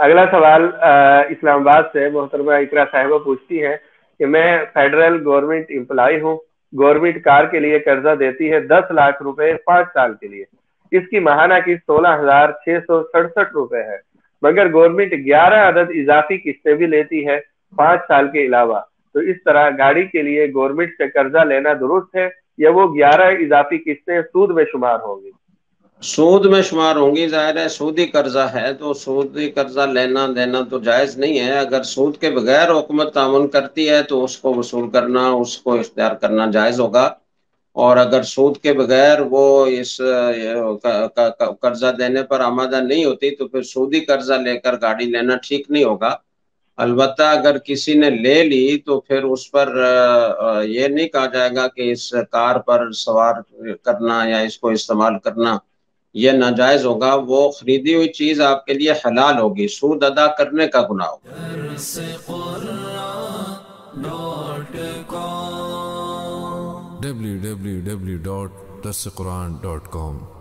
اگلا سوال اسلام آباد سے محترمہ اقرا صاحبہ پوچھتی ہیں کہ میں فیڈرل گورنمنٹ امپلائی ہوں، گورنمنٹ کار کے لیے قرضہ دیتی ہے 10 لاکھ روپے 5 سال کے لیے، اس کی ماہانہ کی 16,667 روپے ہے، مگر گورنمنٹ 11 عدد اضافی قسطیں بھی لیتی ہے 5 سال کے علاوہ، تو اس طرح گاڑی کے لیے گورنمنٹ سے قرضہ لینا درست ہے یا وہ 11 اضافی قسطیں سود میں شمار ہوں گی؟ سود میں شمار ہوں گی، ظاہر ہے سودی قرضہ ہے تو سودی قرضہ لینا دینا تو جائز نہیں ہے۔ اگر سود کے بغیر حکومت تعاون کرتی ہے تو اس کو وصول کرنا، اس کو اختیار کرنا جائز ہوگا، اور اگر سود کے بغیر وہ اس قرضہ دینے پر آمادہ نہیں ہوتی تو پھر سودی قرضہ لے کر گاڑی لینا ٹھیک نہیں ہوگا۔ البتہ اگر کسی نے لے لی تو پھر اس پر یہ نہیں کہا جائے گا کہ اس کار پر سوار کرنا یا اس کو استعمال کرنا یہ ناجائز ہوگا، وہ خریدی ہوئی چیز آپ کے لیے حلال ہوگی، سود ادا کرنے کا گناہ ہوگا۔ www.darsequran.com